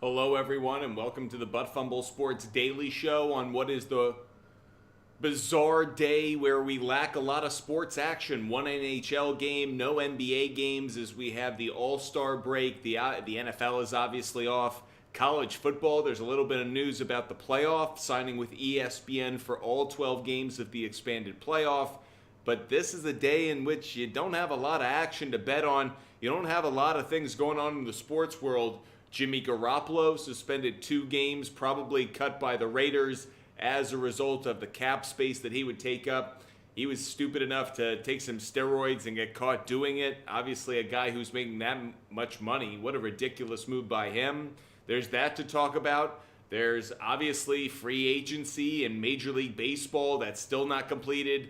Hello, everyone, and welcome to the Butt Fumble Sports Daily Show on what is the bizarre day where we lack a lot of sports action. One NHL game, no NBA games as we have the All-Star break. The NFL is obviously off. College football, there's a little bit of news about the playoff, signing with ESPN for all 12 games of the expanded playoff. But this is a day in which you don't have a lot of action to bet on. You don't have a lot of things going on in the sports world. Jimmy Garoppolo suspended 2 games, probably cut by the Raiders as a result of the cap space that he would take up. He was stupid enough to take some steroids and get caught doing it. Obviously, a guy who's making that much money. What a ridiculous move by him. There's that to talk about. There's obviously free agency in Major League Baseball that's still not completed.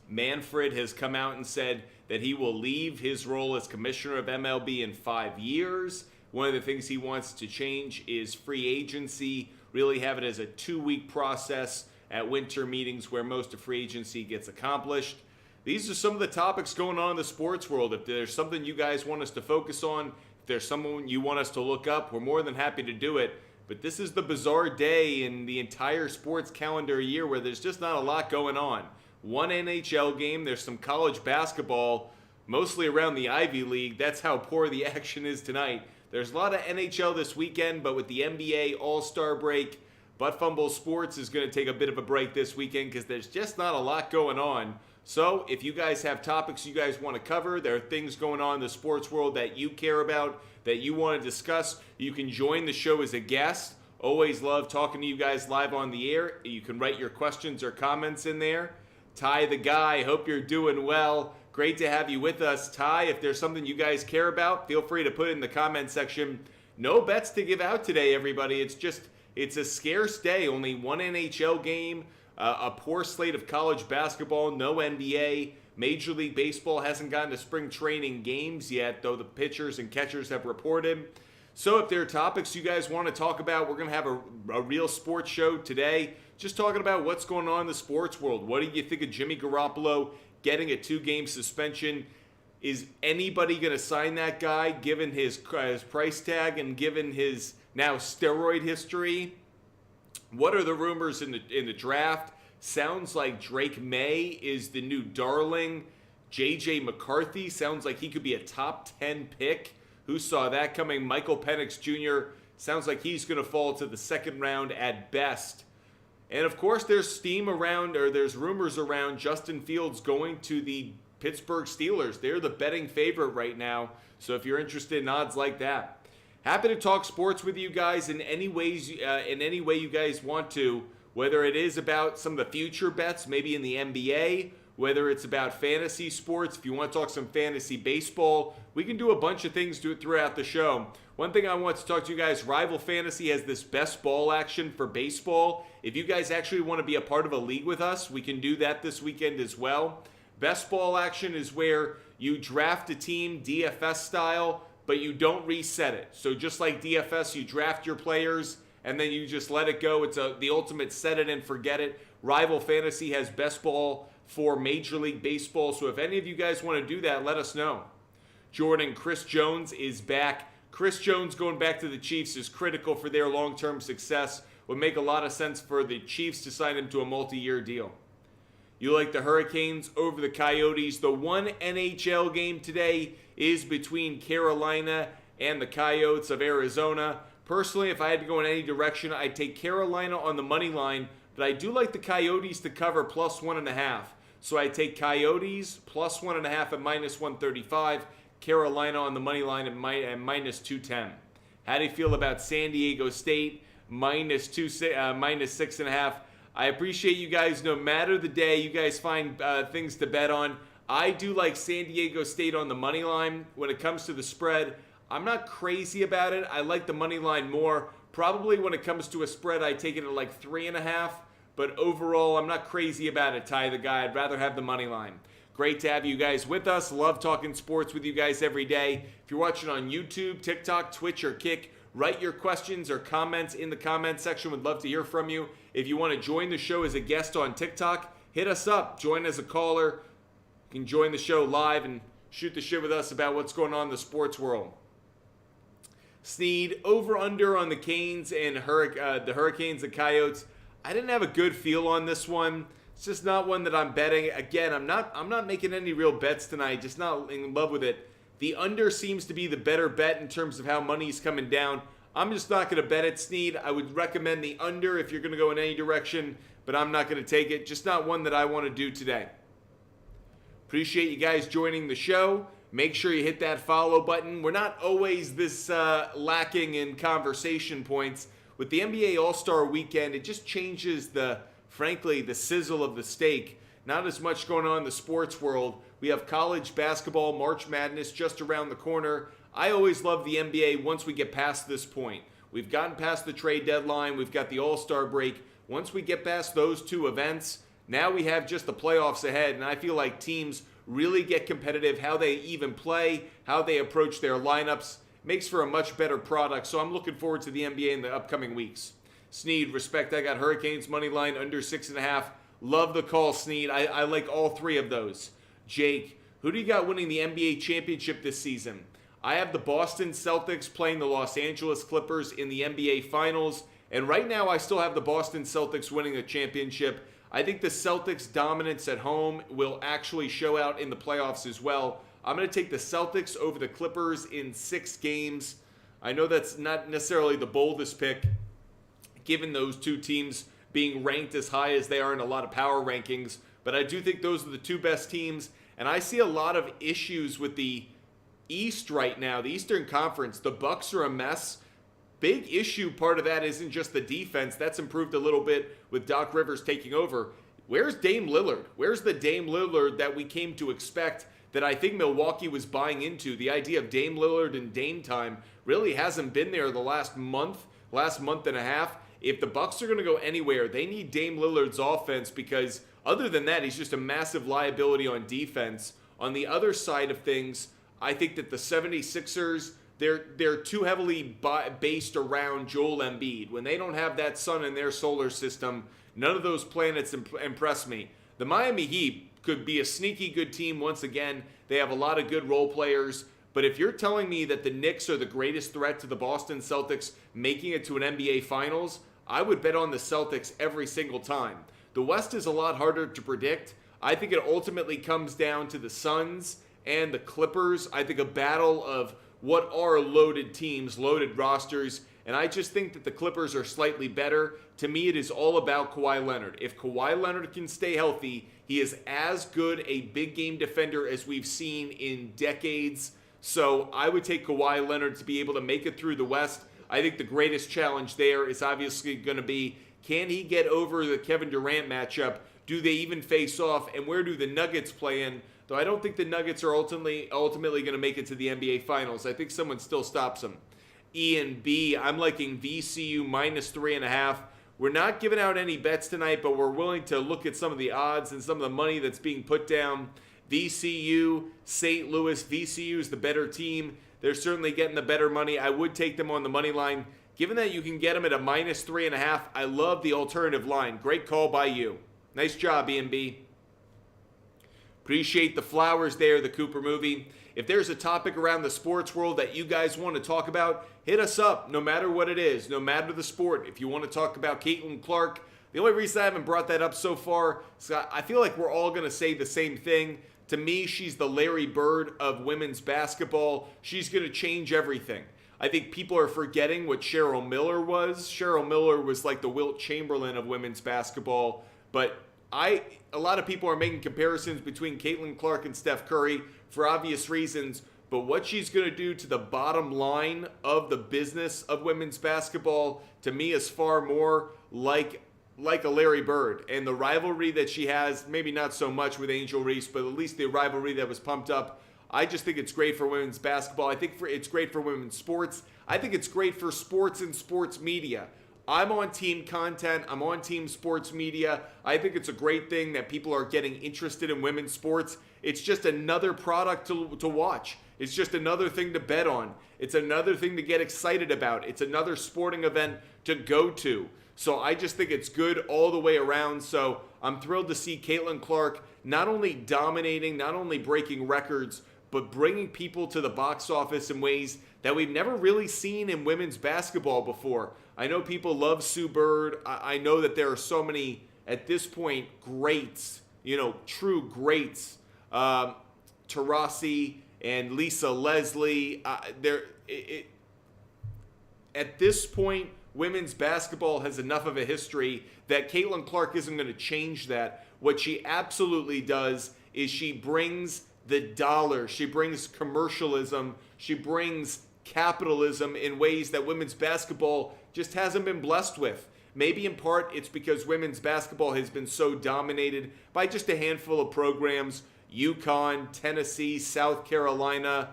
Manfred has come out and said that he will leave his role as commissioner of MLB in 5 years. One of the things he wants to change is free agency, really have it as a 2-week process at winter meetings where most of free agency gets accomplished. These are some of the topics going on in the sports world. If there's something you guys want us to focus on, if there's someone you want us to look up, we're more than happy to do it. But this is the bizarre day in the entire sports calendar year where there's just not a lot going on. One NHL game, there's some college basketball, mostly around the Ivy League. That's how poor the action is tonight. There's a lot of NHL this weekend, but with the NBA All-Star break, Butt Fumble Sports is going to take a bit of a break this weekend because there's just not a lot going on. So if you guys have topics you guys want to cover, there are things going on in the sports world that you care about, that you want to discuss, you can join the show as a guest. Always love talking to you guys live on the air. You can write your questions or comments in there. Ty the Guy, hope you're doing well. Great to have you with us. Ty, if there's something you guys care about, feel free to put it in the comment section. No bets to give out today, everybody. It's a scarce day. Only one NHL game, a poor slate of college basketball, no NBA. Major League Baseball hasn't gotten to spring training games yet, though the pitchers and catchers have reported. So if there are topics you guys want to talk about, we're going to have a real sports show today. Just talking about what's going on in the sports world. What do you think of Jimmy Garoppolo getting a 2-game suspension? Is anybody going to sign that guy given his price tag and given his now steroid history? What are the rumors in the draft? Sounds like Drake May is the new darling. J.J. McCarthy sounds like he could be a top 10 pick. Who saw that coming? Michael Penix Jr. sounds like he's going to fall to the second round at best. And of course, there's there's rumors around Justin Fields going to the Pittsburgh Steelers. They're the betting favorite right now. So if you're interested in odds like that, happy to talk sports with you guys in any way you guys want to. Whether it is about some of the future bets, maybe in the NBA, whether it's about fantasy sports, if you want to talk some fantasy baseball, we can do a bunch of things throughout the show. One thing I want to talk to you guys, Rival Fantasy has this best ball action for baseball. If you guys actually want to be a part of a league with us, we can do that this weekend as well. Best ball action is where you draft a team DFS style, but you don't reset it. So just like DFS, you draft your players and then you just let it go. It's the ultimate set it and forget it. Rival Fantasy has best ball for Major League Baseball. So if any of you guys want to do that, let us know. Jordan, Chris Jones is back. Chris Jones going back to the Chiefs is critical for their long-term success. Would make a lot of sense for the Chiefs to sign him to a multi-year deal. You like the Hurricanes over the Coyotes. The one NHL game today is between Carolina and the Coyotes of Arizona. Personally, if I had to go in any direction, I'd take Carolina on the money line, but I do like the Coyotes to cover plus 1.5. So I take Coyotes plus 1.5 at -135. Carolina on the money line at minus 210. How do you feel about San Diego State minus 6.5? I appreciate you guys. No matter the day, you guys find things to bet on. I do like San Diego State on the money line. When it comes to the spread, I'm not crazy about it. I like the money line more. Probably when it comes to a spread, I take it at like 3.5. But overall, I'm not crazy about it, Ty the Guy. I'd rather have the money line. Great to have you guys with us. Love talking sports with you guys every day. If you're watching on YouTube, TikTok, Twitch, or Kick, write your questions or comments in the comment section. Would love to hear from you. If you want to join the show as a guest on TikTok, hit us up. Join as a caller. You can join the show live and shoot the shit with us about what's going on in the sports world. Sneed, over under on the Canes and the Hurricanes and Coyotes. I didn't have a good feel on this one. It's just not one that I'm betting. Again, I'm not making any real bets tonight. Just not in love with it. The under seems to be the better bet in terms of how money's coming down. I'm just not going to bet it, Sneed. I would recommend the under if you're going to go in any direction, but I'm not going to take it. Just not one that I want to do today. Appreciate you guys joining the show. Make sure you hit that follow button. We're not always this lacking in conversation points. With the NBA All-Star Weekend, it just changes frankly, the sizzle of the steak. Not as much going on in the sports world. We have college basketball, March Madness just around the corner. I always love the NBA once we get past this point. We've gotten past the trade deadline. We've got the All-Star break. Once we get past those two events, now we have just the playoffs ahead, and I feel like teams really get competitive, how they even play, how they approach their lineups. Makes for a much better product, so I'm looking forward to the NBA in the upcoming weeks. Sneed, respect, I got Hurricanes money line under 6.5. Love the call, Sneed. I like all three of those. Jake, who do you got winning the NBA championship this season? I have the Boston Celtics playing the Los Angeles Clippers in the NBA Finals, and right now I still have the Boston Celtics winning the championship. I think the Celtics' dominance at home will actually show out in the playoffs as well. I'm going to take the Celtics over the Clippers in 6 games. I know that's not necessarily the boldest pick, given those two teams being ranked as high as they are in a lot of power rankings, but I do think those are the two best teams, and I see a lot of issues with the East right now, the Eastern Conference. The Bucks are a mess. Big issue, part of that isn't just the defense. That's improved a little bit with Doc Rivers taking over. Where's Dame Lillard? Where's the Dame Lillard that we came to expect, that I think Milwaukee was buying into? The idea of Dame Lillard and Dame time really hasn't been there the last month and a half. If the Bucks are going to go anywhere, they need Dame Lillard's offense, because other than that, he's just a massive liability on defense. On the other side of things, I think that the 76ers, they're too heavily based around Joel Embiid. When they don't have that sun in their solar system, none of those planets impress me. The Miami Heat could be a sneaky good team once again. They have a lot of good role players. But if you're telling me that the Knicks are the greatest threat to the Boston Celtics making it to an NBA Finals, I would bet on the Celtics every single time. The West is a lot harder to predict. I think it ultimately comes down to the Suns and the Clippers. I think a battle of what are loaded teams, loaded rosters, and I just think that the Clippers are slightly better. To me, it is all about Kawhi Leonard. If Kawhi Leonard can stay healthy, he is as good a big game defender as we've seen in decades. So I would take Kawhi Leonard to be able to make it through the West. I think the greatest challenge there is obviously going to be, can he get over the Kevin Durant matchup? Do they even face off? And where do the Nuggets play in? Though I don't think the Nuggets are ultimately going to make it to the NBA Finals. I think someone still stops them. E and B, I'm liking VCU minus 3.5. We're not giving out any bets tonight, but we're willing to look at some of the odds and some of the money that's being put down. VCU, St. Louis, VCU is the better team. They're certainly getting the better money. I would take them on the money line. Given that you can get them at a minus 3.5, I love the alternative line. Great call by you. Nice job, E&B. Appreciate the flowers there, the Cooper movie. If there's a topic around the sports world that you guys want to talk about, hit us up, no matter what it is, no matter the sport. If you want to talk about Caitlin Clark, the only reason I haven't brought that up so far is I feel like we're all going to say the same thing. To me, she's the Larry Bird of women's basketball. She's going to change everything. I think people are forgetting what Cheryl Miller was. Cheryl Miller was like the Wilt Chamberlain of women's basketball. But a lot of people are making comparisons between Caitlin Clark and Steph Curry for obvious reasons. But what she's going to do to the bottom line of the business of women's basketball, to me, is far more like a Larry Bird. And the rivalry that she has, maybe not so much with Angel Reese, but at least the rivalry that was pumped up, I just think it's great for women's basketball. I think it's great for women's sports. I think it's great for sports and sports media. I'm on team content. I'm on team sports media. I think it's a great thing that people are getting interested in women's sports. It's just another product to watch. It's just another thing to bet on. It's another thing to get excited about. It's another sporting event to go to. So I just think it's good all the way around. So I'm thrilled to see Caitlin Clark not only dominating, not only breaking records, but bringing people to the box office in ways that we've never really seen in women's basketball before. I know people love Sue Bird. I know that there are so many, at this point, greats, true greats. Taurasi and Lisa Leslie. At this point, women's basketball has enough of a history that Caitlin Clark isn't going to change that. What she absolutely does is she brings the dollar. She brings commercialism. She brings capitalism in ways that women's basketball just hasn't been blessed with. Maybe in part it's because women's basketball has been so dominated by just a handful of programs. UConn, Tennessee, South Carolina.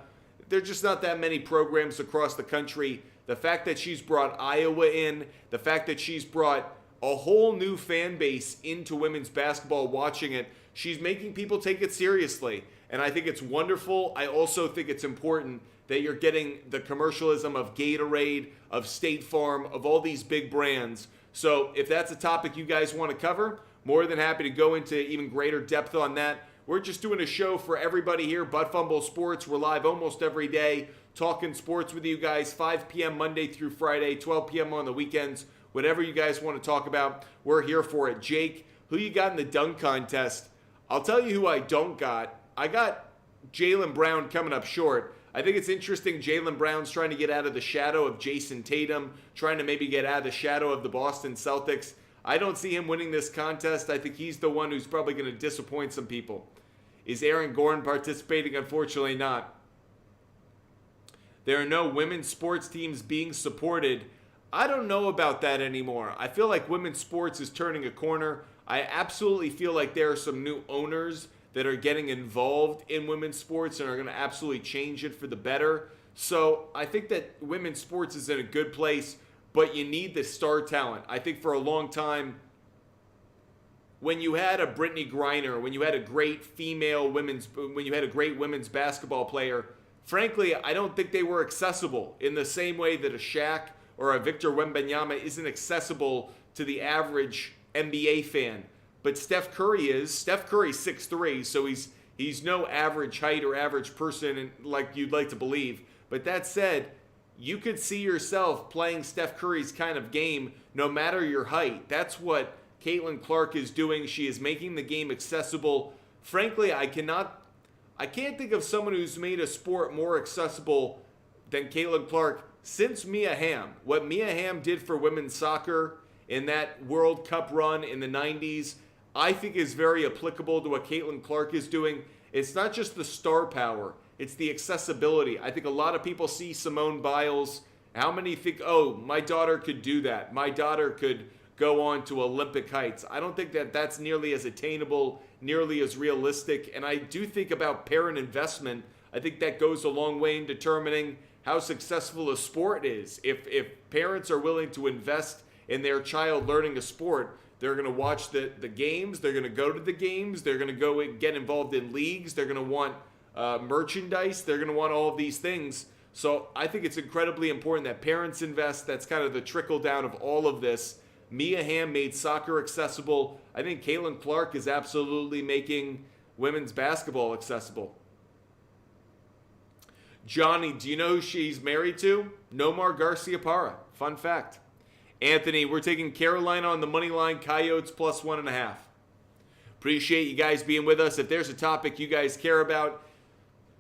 There are just not that many programs across the country. The fact that she's brought Iowa in, the fact that she's brought a whole new fan base into women's basketball watching it, she's making people take it seriously. And I think it's wonderful. I also think it's important that you're getting the commercialism of Gatorade, of State Farm, of all these big brands. So if that's a topic you guys want to cover, more than happy to go into even greater depth on that. We're just doing a show for everybody here, Butt Fumble Sports. We're live almost every day, talking sports with you guys, 5 p.m. Monday through Friday, 12 p.m. on the weekends. Whatever you guys want to talk about, we're here for it. Jake, who you got in the dunk contest? I'll tell you who I don't got. I got Jaylen Brown coming up short. I think it's interesting Jaylen Brown's trying to get out of the shadow of Jason Tatum, trying to maybe get out of the shadow of the Boston Celtics. I don't see him winning this contest. I think he's the one who's probably going to disappoint some people. Is Aaron Gordon participating? Unfortunately not. There are no women's sports teams being supported. I don't know about that anymore. I feel like women's sports is turning a corner. I absolutely feel like there are some new owners that are getting involved in women's sports and are going to absolutely change it for the better. So I think that women's sports is in a good place, but you need the star talent. I think for a long time, when you had a Brittany Griner, when you had a great women's basketball player, frankly, I don't think they were accessible in the same way that a Shaq or a Victor Wembanyama isn't accessible to the average NBA fan. But Steph Curry is. Steph Curry's 6'3", so he's no average height or average person like you'd like to believe. But that said, you could see yourself playing Steph Curry's kind of game no matter your height. That's what Caitlin Clark is doing. She is making the game accessible. Frankly, I can't think of someone who's made a sport more accessible than Caitlin Clark since Mia Hamm. What Mia Hamm did for women's soccer in that World Cup run in the 90s, I think is very applicable to what Caitlin Clark is doing. It's not just the star power, it's the accessibility. I think a lot of people see Simone Biles. How many think, oh, my daughter could do that? My daughter could go on to Olympic heights. I don't think that that's nearly as attainable, nearly as realistic. And I do think about parent investment. I think that goes a long way in determining how successful a sport is. If parents are willing to invest in their child learning a sport, they're going to watch the games, they're going to go to the games, they're going to go and get involved in leagues, they're going to want merchandise, they're going to want all of these things. So I think it's incredibly important that parents invest. That's kind of the trickle down of all of this. Mia Hamm made soccer accessible. I think Caitlin Clark is absolutely making women's basketball accessible. Johnny, do you know who she's married to? Nomar Garciaparra. Fun fact. Anthony, we're taking Carolina on the money line, Coyotes plus 1.5. Appreciate you guys being with us. If there's a topic you guys care about,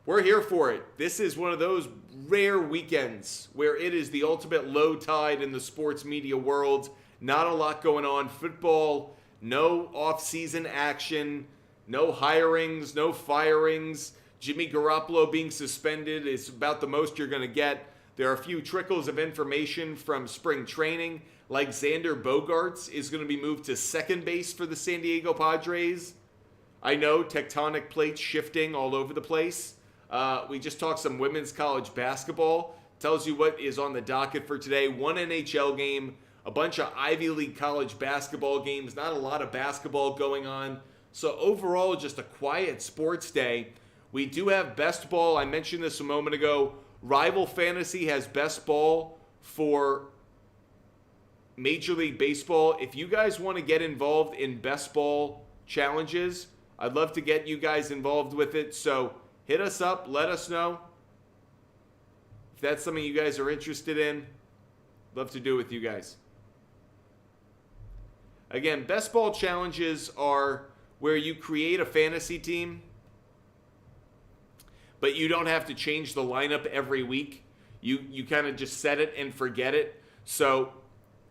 we're here for it. This is one of those rare weekends where it is the ultimate low tide in the sports media world. Not a lot going on. Football, no off-season action, no hirings, no firings. Jimmy Garoppolo being suspended is about the most you're going to get. There are a few trickles of information from spring training, like Xander Bogaerts is going to be moved to second base for the San Diego Padres. I know, tectonic plates shifting all over the place. We just talked some women's college basketball. Tells you what is on the docket for today. One NHL game, a bunch of Ivy League college basketball games, not a lot of basketball going on. So overall, just a quiet sports day. We do have best ball. I mentioned this a moment ago. Rival Fantasy has best ball for Major League Baseball. If you guys want to get involved in best ball challenges, I'd love to get you guys involved with it. So hit us up. Let us know. that's something you guys are interested in, love to do it with you guys. Again, best ball challenges are where you create a fantasy team, but you don't have to change the lineup every week. You kind of just set it and forget it. So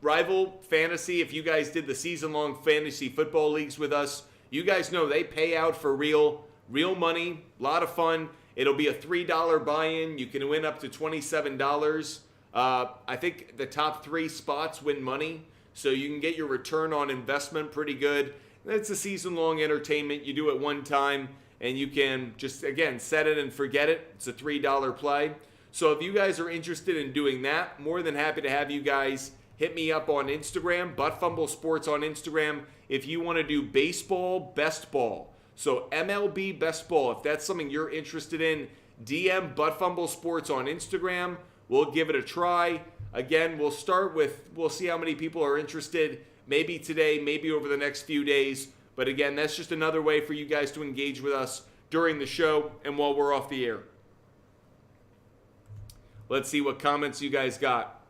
Rival Fantasy, if you guys did the season-long fantasy football leagues with us, you guys know they pay out for real money, a lot of fun. It'll be a $3 buy-in. You can win up to $27. I think the top 3 spots win money, so you can get your return on investment pretty good. It's a season-long entertainment. You do it one time, and you can just, again, set it and forget it. It's a $3 play. So if you guys are interested in doing that, more than happy to have you guys hit me up on Instagram, Butt Fumble Sports on Instagram, if you want to do baseball best ball. So MLB best ball, if that's something you're interested in, DM Butt Fumble Sports on Instagram. We'll give it a try. Again, we'll see how many people are interested. Maybe today, maybe over the next few days. But again, that's just another way for you guys to engage with us during the show and while we're off the air. Let's see what comments you guys got.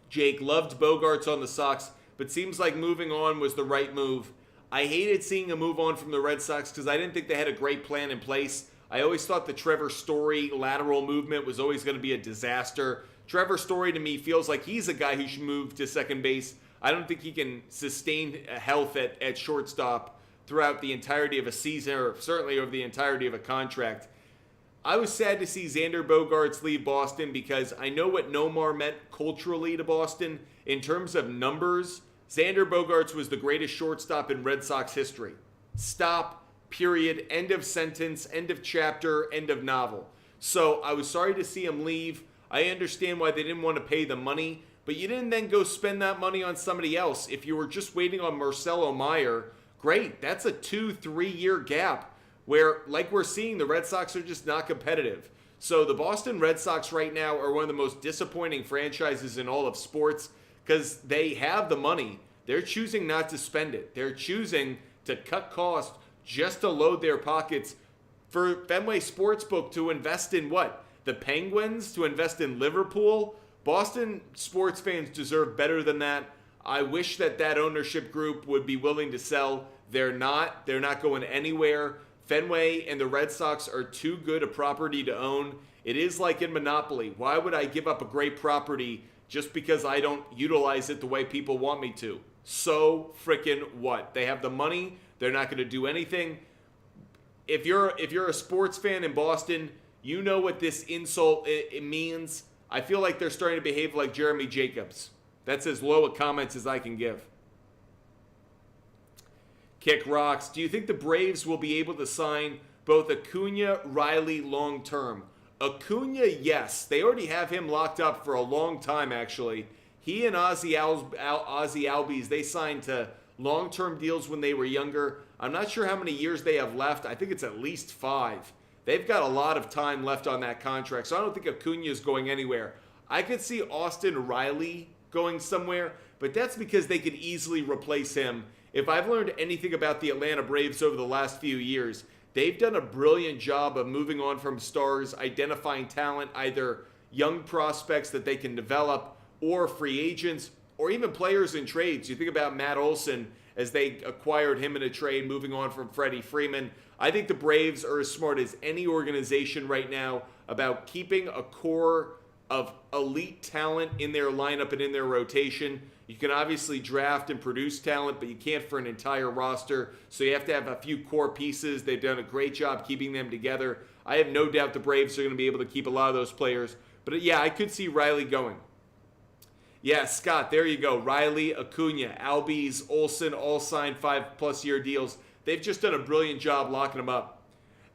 Jake loved Bogarts on the Sox, but seems like moving on was the right move. I hated seeing a move on from the Red Sox because I didn't think they had a great plan in place. I always thought the Trevor Story lateral movement was always going to be a disaster. Trevor Story to me feels like he's a guy who should move to second base. I don't think he can sustain health at shortstop throughout the entirety of a season, or certainly over the entirety of a contract. I was sad to see Xander Bogaerts leave Boston because I know what Nomar meant culturally to Boston. In terms of numbers, Xander Bogaerts was the greatest shortstop in Red Sox history. Stop, period, end of sentence, end of chapter, end of novel. So I was sorry to see him leave. I understand why they didn't want to pay the money, but you didn't then go spend that money on somebody else. If you were just waiting on Marcelo Meyer, great. That's a 2-3 year gap where, like we're seeing, the Red Sox are just not competitive. So the Boston Red Sox right now are one of the most disappointing franchises in all of sports because they have the money. They're choosing not to spend it. They're choosing to cut costs just to load their pockets for Fenway Sportsbook to invest in what? The Penguins? To invest in Liverpool? Boston sports fans deserve better than that. I wish that ownership group would be willing to sell. They're not. They're not going anywhere. Fenway and the Red Sox are too good a property to own. It is like in Monopoly. Why would I give up a great property just because I don't utilize it the way people want me to? So frickin' what? They have the money. They're not going to do anything. If you're a sports fan in Boston, you know what this insult it means. I feel like they're starting to behave like Jeremy Jacobs. That's as low a comments as I can give. Kick rocks. Do you think the Braves will be able to sign both Acuna, Riley long term? Acuna, yes. They already have him locked up for a long time, actually. He and Ozzy Albies, they signed to long-term deals when they were younger. I'm not sure how many years they have left. I think it's at least 5. They've got a lot of time left on that contract, so I don't think Acuna is going anywhere. I could see Austin Riley going somewhere, but that's because they could easily replace him. If I've learned anything about the Atlanta Braves over the last few years, they've done a brilliant job of moving on from stars, identifying talent, either young prospects that they can develop or free agents or even players in trades. You think about Matt Olson as they acquired him in a trade, moving on from Freddie Freeman. I think the Braves are as smart as any organization right now about keeping a core of elite talent in their lineup and in their rotation. You can obviously draft and produce talent, but you can't for an entire roster. So you have to have a few core pieces. They've done a great job keeping them together. I have no doubt the Braves are going to be able to keep a lot of those players. But yeah, I could see Riley going. Yeah, Scott, there you go. Riley, Acuna, Albies, Olsen, all signed 5+ year deals. They've just done a brilliant job locking them up.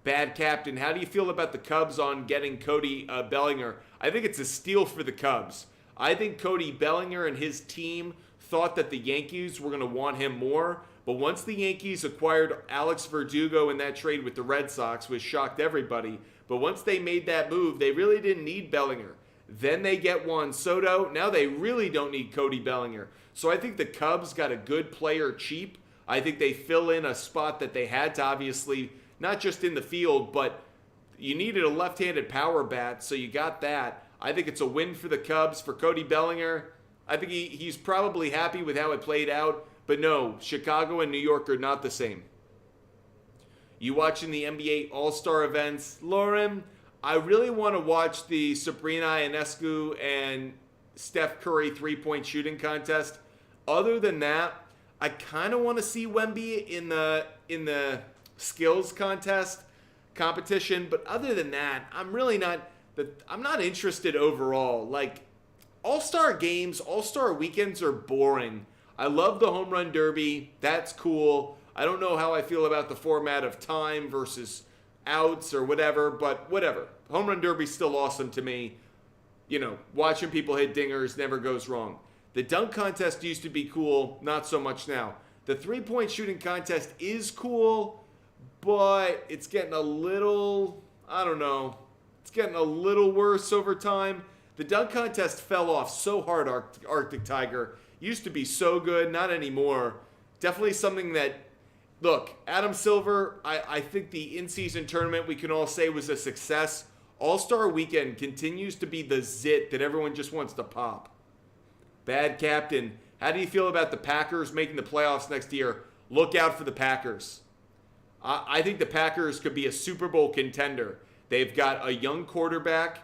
Bad Captain, how do you feel about the Cubs on getting Cody Bellinger? I think it's a steal for the Cubs. I think Cody Bellinger and his team thought that the Yankees were going to want him more. But once the Yankees acquired Alex Verdugo in that trade with the Red Sox, which shocked everybody, but once they made that move, they really didn't need Bellinger. Then they get Juan Soto. Now they really don't need Cody Bellinger. So I think the Cubs got a good player cheap. I think they fill in a spot that they had to, obviously, not just in the field, but You needed a left-handed power bat, so you got that. I think it's a win for the Cubs, for Cody Bellinger. I think he's probably happy with how it played out. But no, Chicago and New York are not the same. You watching the NBA All-Star events? Lauren, I really want to watch the Sabrina Ionescu and Steph Curry three-point shooting contest. Other than that, I kind of want to see Wemby in the skills competition. But other than that, I'm not interested overall. Like, All-Star games, All-Star weekends are boring. I love the home run derby. That's cool. I don't know how I feel about the format of time versus outs or whatever, but whatever. Home run derby's still awesome to me. You know, watching people hit dingers never goes wrong. The dunk contest used to be cool, not so much now. The three-point shooting contest is cool, but it's getting a little, I don't know, it's getting a little worse over time. The dunk contest fell off so hard, Arctic Tiger. Used to be so good, not anymore. Definitely something that, look, Adam Silver, I think the in-season tournament we can all say was a success. All-Star Weekend continues to be the zit that everyone just wants to pop. Bad captain. How do you feel about the Packers making the playoffs next year? Look out for the Packers. I think the Packers could be a Super Bowl contender. They've got a young quarterback.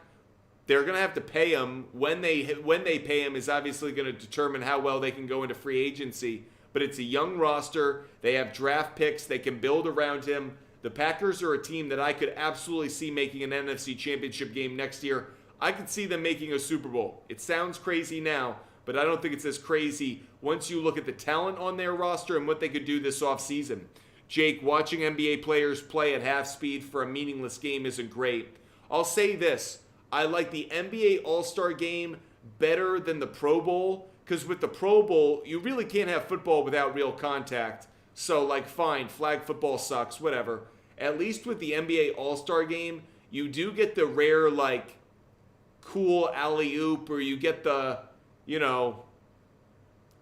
They're going to have to pay him. When they pay him is obviously going to determine how well they can go into free agency. But it's a young roster. They have draft picks. They can build around him. The Packers are a team that I could absolutely see making an NFC Championship game next year. I could see them making a Super Bowl. It sounds crazy now, but I don't think it's as crazy once you look at the talent on their roster and what they could do this offseason. Jake, watching NBA players play at half speed for a meaningless game isn't great. I'll say this. I like the NBA All-Star Game better than the Pro Bowl, because with the Pro Bowl, you really can't have football without real contact. So, like, fine, flag football sucks, whatever. At least with the NBA All-Star Game, you do get the rare, like, cool alley-oop, or you get the, you know,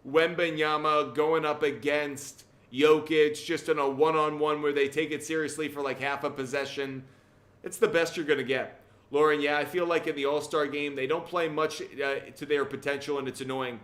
Wembanyama going up against Jokic just in a one-on-one where they take it seriously for like half a possession. It's the best you're going to get. Lauren, yeah, I feel like in the All-Star Game, they don't play much to their potential, and it's annoying.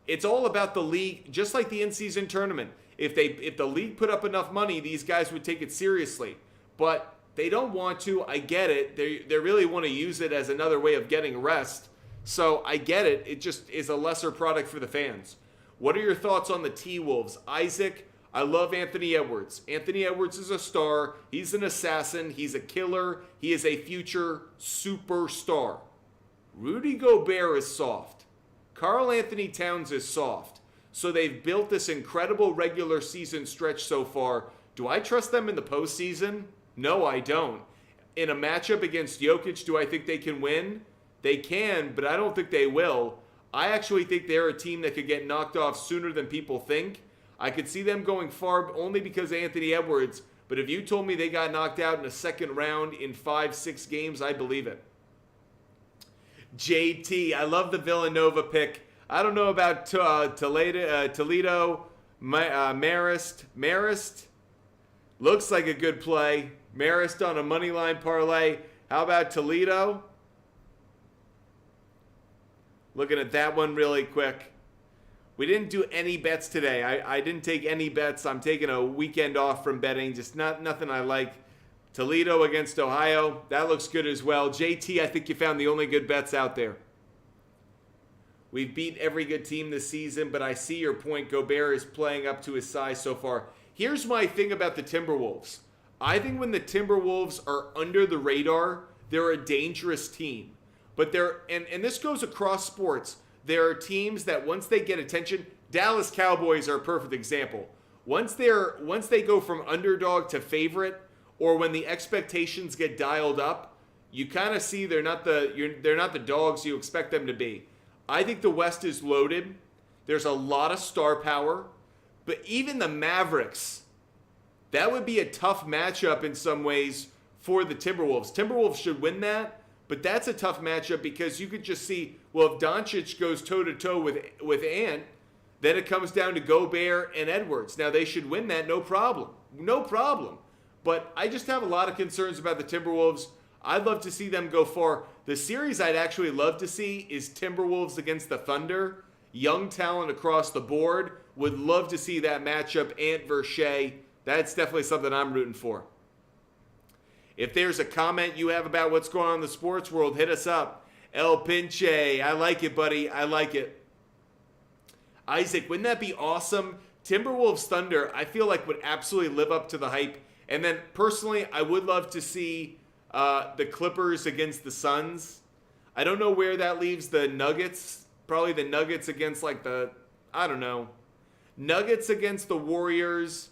It's all about the league, just like the in-season tournament. If the league put up enough money, these guys would take it seriously. But they don't want to. I get it. They really want to use it as another way of getting rest. So I get it. It just is a lesser product for the fans. What are your thoughts on the T-Wolves? Isaac, I love Anthony Edwards. Anthony Edwards is a star. He's an assassin. He's a killer. He is a future superstar. Rudy Gobert is soft. Karl Anthony Towns is soft. So they've built this incredible regular season stretch so far. Do I trust them in the postseason? No, I don't. In a matchup against Jokic, do I think they can win? They can, but I don't think they will. I actually think they're a team that could get knocked off sooner than people think. I could see them going far only because of Anthony Edwards, but if you told me they got knocked out in a second round in 5-6 games, I believe it. JT, I love the Villanova pick. I don't know about Toledo, Marist. Looks like a good play. Marist on a money line parlay. How about Toledo? Looking at that one really quick. We didn't do any bets today. I didn't take any bets. I'm taking a weekend off from betting. Just nothing I like. Toledo against Ohio. That looks good as well. JT, I think you found the only good bets out there. We've beat every good team this season, but I see your point. Gobert is playing up to his size so far. Here's my thing about the Timberwolves. I think when the Timberwolves are under the radar, they're a dangerous team. But and this goes across sports. There are teams that once they get attention, Dallas Cowboys are a perfect example. Once they go from underdog to favorite, or when the expectations get dialed up, you kind of see they're not the dogs you expect them to be. I think the West is loaded. There's a lot of star power, but even the Mavericks, that would be a tough matchup in some ways for the Timberwolves. Timberwolves should win that. But that's a tough matchup because you could just see, well, if Doncic goes toe-to-toe with Ant, then it comes down to Gobert and Edwards. Now, they should win that, no problem. No problem. But I just have a lot of concerns about the Timberwolves. I'd love to see them go far. The series I'd actually love to see is Timberwolves against the Thunder. Young talent across the board. Would love to see that matchup, Ant versus Shea. That's definitely something I'm rooting for. If there's a comment you have about what's going on in the sports world, hit us up. El Pinche, I like it, buddy. I like it. Isaac, wouldn't that be awesome? Timberwolves Thunder, I feel like would absolutely live up to the hype. And then personally, I would love to see the Clippers against the Suns. I don't know where that leaves the Nuggets. Probably the Nuggets against I don't know. Nuggets against the Warriors,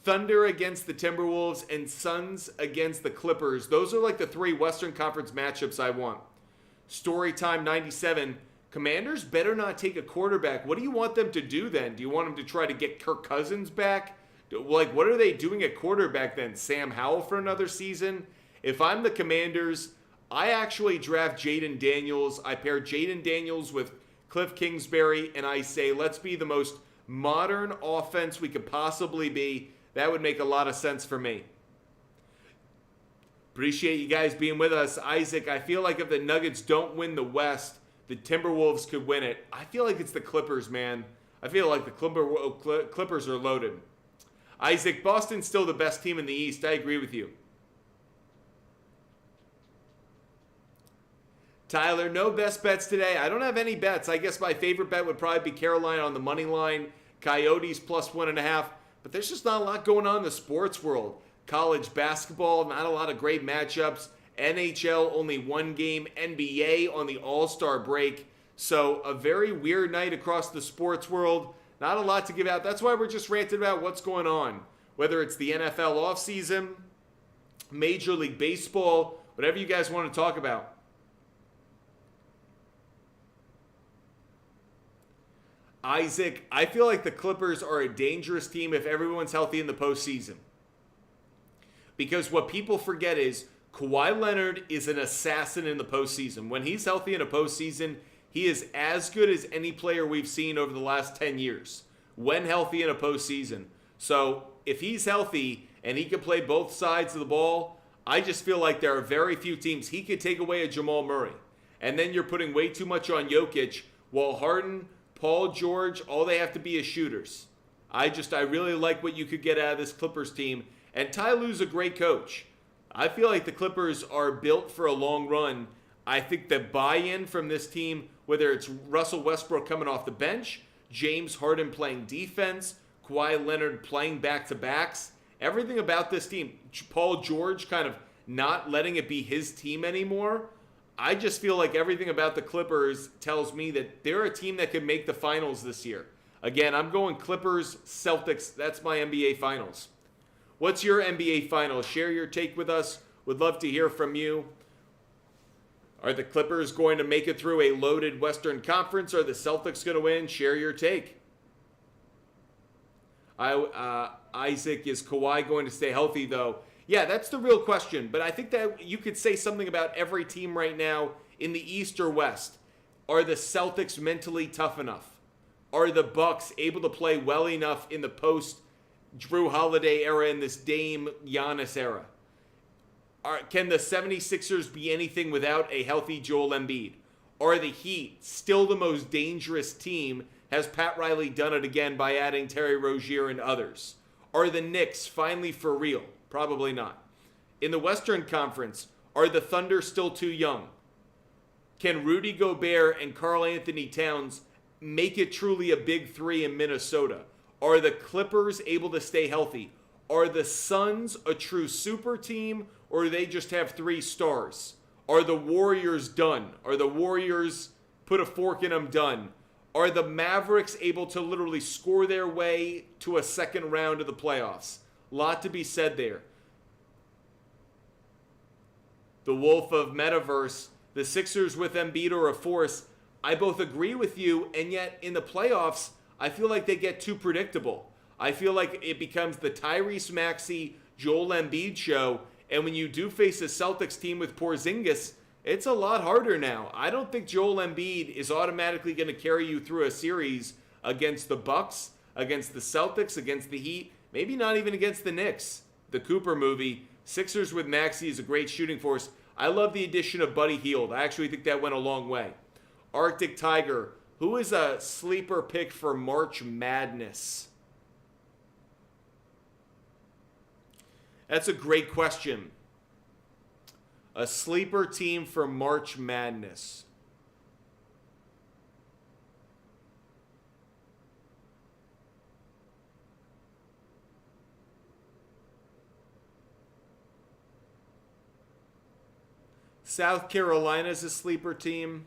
Thunder against the Timberwolves, and Suns against the Clippers. Those are like the three Western Conference matchups I want. Storytime 97. Commanders better not take a quarterback. What do you want them to do then? Do you want them to try to get Kirk Cousins back? What are they doing at quarterback then? Sam Howell for another season? If I'm the Commanders, I actually draft Jaden Daniels. I pair Jaden Daniels with Cliff Kingsbury, and I say, let's be the most modern offense we could possibly be. That would make a lot of sense for me. Appreciate you guys being with us. Isaac, I feel like if the Nuggets don't win the West, the Timberwolves could win it. I feel like it's the Clippers, man. I feel like the Clippers are loaded. Isaac, Boston's still the best team in the East. I agree with you. Tyler, no best bets today. I don't have any bets. I guess my favorite bet would probably be Carolina on the money line. Coyotes plus 1.5. But there's just not a lot going on in the sports world. College basketball, not a lot of great matchups. NHL, only one game. NBA on the All-Star break. So a very weird night across the sports world. Not a lot to give out. That's why we're just ranting about what's going on. Whether it's the NFL offseason, Major League Baseball, whatever you guys want to talk about. Isaac, I feel like the Clippers are a dangerous team if everyone's healthy in the postseason. Because what people forget is Kawhi Leonard is an assassin in the postseason. When he's healthy in a postseason, he is as good as any player we've seen over the last 10 years. When healthy in a postseason. So if he's healthy and he can play both sides of the ball, I just feel like there are very few teams. He could take away a Jamal Murray. And then you're putting way too much on Jokic, while Harden, Paul George, all they have to be is shooters. I really like what you could get out of this Clippers team. And Ty Lue's a great coach. I feel like the Clippers are built for a long run. I think the buy-in from this team, whether it's Russell Westbrook coming off the bench, James Harden playing defense, Kawhi Leonard playing back-to-backs, everything about this team, Paul George kind of not letting it be his team anymore, I just feel like everything about the Clippers tells me that they're a team that could make the finals this year. Again, I'm going Clippers, Celtics. That's my NBA finals. What's your NBA finals? Share your take with us. Would love to hear from you. Are the Clippers going to make it through a loaded Western Conference? Are the Celtics going to win? Share your take. Isaac, is Kawhi going to stay healthy, though? Yeah, that's the real question. But I think that you could say something about every team right now in the East or West. Are the Celtics mentally tough enough? Are the Bucks able to play well enough in the post-Drew Holiday era and this Dame Giannis era? Can the 76ers be anything without a healthy Joel Embiid? Are the Heat still the most dangerous team? Has Pat Riley done it again by adding Terry Rozier and others? Are the Knicks finally for real? Probably not. In the Western Conference, are the Thunder still too young? Can Rudy Gobert and Karl Anthony Towns make it truly a big three in Minnesota? Are the Clippers able to stay healthy? Are the Suns a true super team, or do they just have 3 stars? Are the Warriors done? Are the Warriors put a fork in them done? Are the Mavericks able to literally score their way to a second round of the playoffs? Lot to be said there. The Wolf of Metaverse, the Sixers with Embiid are a force. I both agree with you, and yet in the playoffs, I feel like they get too predictable. I feel like it becomes the Tyrese Maxey, Joel Embiid show, and when you do face a Celtics team with Porzingis, it's a lot harder now. I don't think Joel Embiid is automatically going to carry you through a series against the Bucks, against the Celtics, against the Heat, maybe not even against the Knicks. The Cooper movie. Sixers with Maxey is a great shooting force. I love the addition of Buddy Hield. I actually think that went a long way. Arctic Tiger, who is a sleeper pick for March Madness? That's a great question. A sleeper team for March Madness. South Carolina's a sleeper team.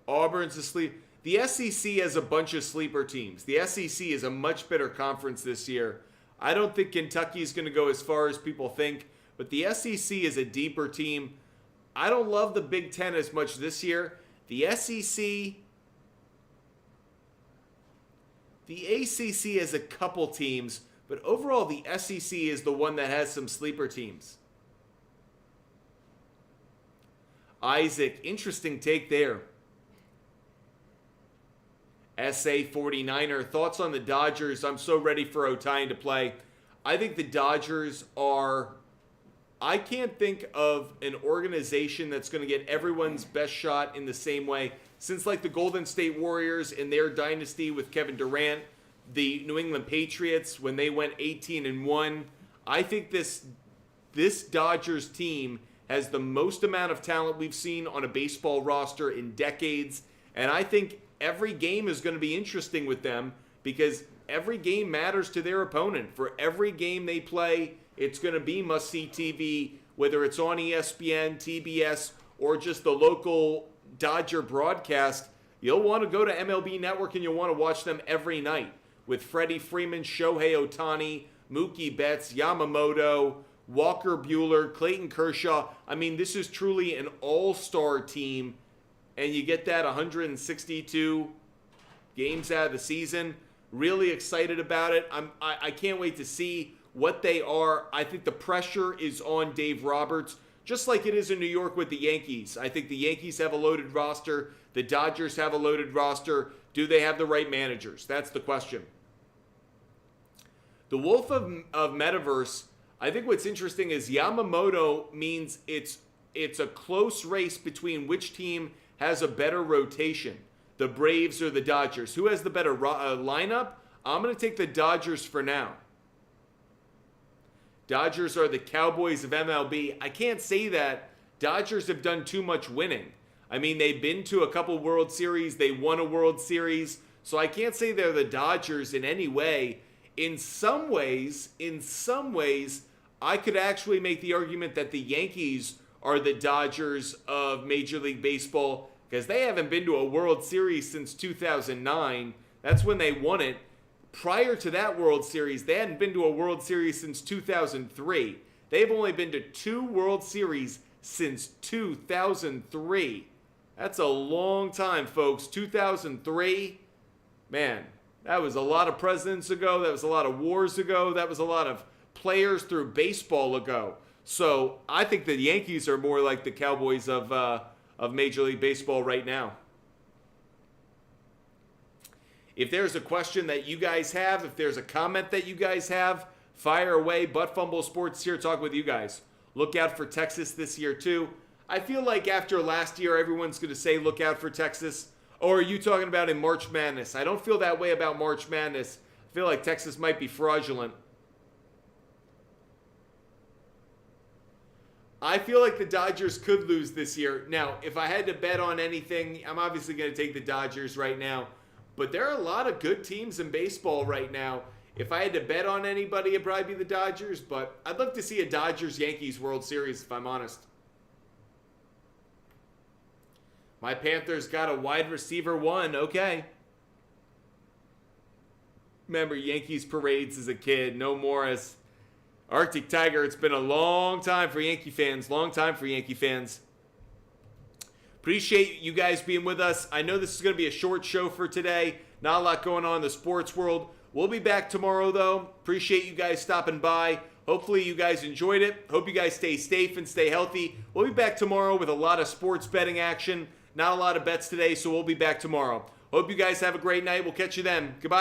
Auburn's a sleeper. The SEC has a bunch of sleeper teams. The SEC is a much better conference this year. I don't think Kentucky's going to go as far as people think, but the SEC is a deeper team. I don't love the Big Ten as much this year. The SEC, the ACC has a couple teams, but overall the SEC is the one that has some sleeper teams. Isaac, interesting take there. SA 49er, thoughts on the Dodgers? I'm so ready for Ohtani to play. I think the Dodgers are, I can't think of an organization that's going to get everyone's best shot in the same way. Since like the Golden State Warriors in their dynasty with Kevin Durant, the New England Patriots when they went 18-1, I think this Dodgers team has the most amount of talent we've seen on a baseball roster in decades. And I think every game is going to be interesting with them because every game matters to their opponent. For every game they play, it's going to be must-see TV, whether it's on ESPN, TBS, or just the local Dodger broadcast. You'll want to go to MLB Network and you'll want to watch them every night with Freddie Freeman, Shohei Ohtani, Mookie Betts, Yamamoto, Walker Buehler, Clayton Kershaw. I mean, this is truly an all-star team, and you get that 162 games out of the season. Really excited about it. I can't wait to see what they are. I think the pressure is on Dave Roberts, just like it is in New York with the Yankees. I think the Yankees have a loaded roster. The Dodgers have a loaded roster. Do they have the right managers? That's the question. The Wolf of Metaverse, I think what's interesting is Yamamoto means it's a close race between which team has a better rotation, the Braves or the Dodgers. Who has the better lineup? I'm going to take the Dodgers for now. Dodgers are the Cowboys of MLB. I can't say that. Dodgers have done too much winning. I mean, they've been to a couple World Series. They won a World Series. So I can't say they're the Dodgers in any way. In some ways, I could actually make the argument that the Yankees are the Dodgers of Major League Baseball because they haven't been to a World Series since 2009. That's when they won it. Prior to that World Series, they hadn't been to a World Series since 2003. They've only been to 2 World Series since 2003. That's a long time, folks. 2003, man, that was a lot of presidents ago. That was a lot of wars ago. That was a lot of players through baseball ago. So I think the Yankees are more like the Cowboys of Major League Baseball right now. If there's a question that you guys have, if there's a comment that you guys have, fire away. Butt Fumble Sports here, talk with you guys. Look out for Texas this year too. I feel like after last year, everyone's going to say look out for Texas. Or are you talking about in March Madness? I don't feel that way about March Madness. I feel like Texas might be fraudulent. I feel like the Dodgers could lose this year. Now, if I had to bet on anything, I'm obviously going to take the Dodgers right now. But there are a lot of good teams in baseball right now. If I had to bet on anybody, it'd probably be the Dodgers. But I'd love to see a Dodgers-Yankees World Series, if I'm honest. My Panthers got a wide receiver 1. Okay. Remember Yankees parades as a kid. No more as Arctic Tiger. It's been a long time for Yankee fans. Long time for Yankee fans. Appreciate you guys being with us. I know this is going to be a short show for today. Not a lot going on in the sports world. We'll be back tomorrow, though. Appreciate you guys stopping by. Hopefully you guys enjoyed it. Hope you guys stay safe and stay healthy. We'll be back tomorrow with a lot of sports betting action. Not a lot of bets today, so we'll be back tomorrow. Hope you guys have a great night. We'll catch you then. Goodbye.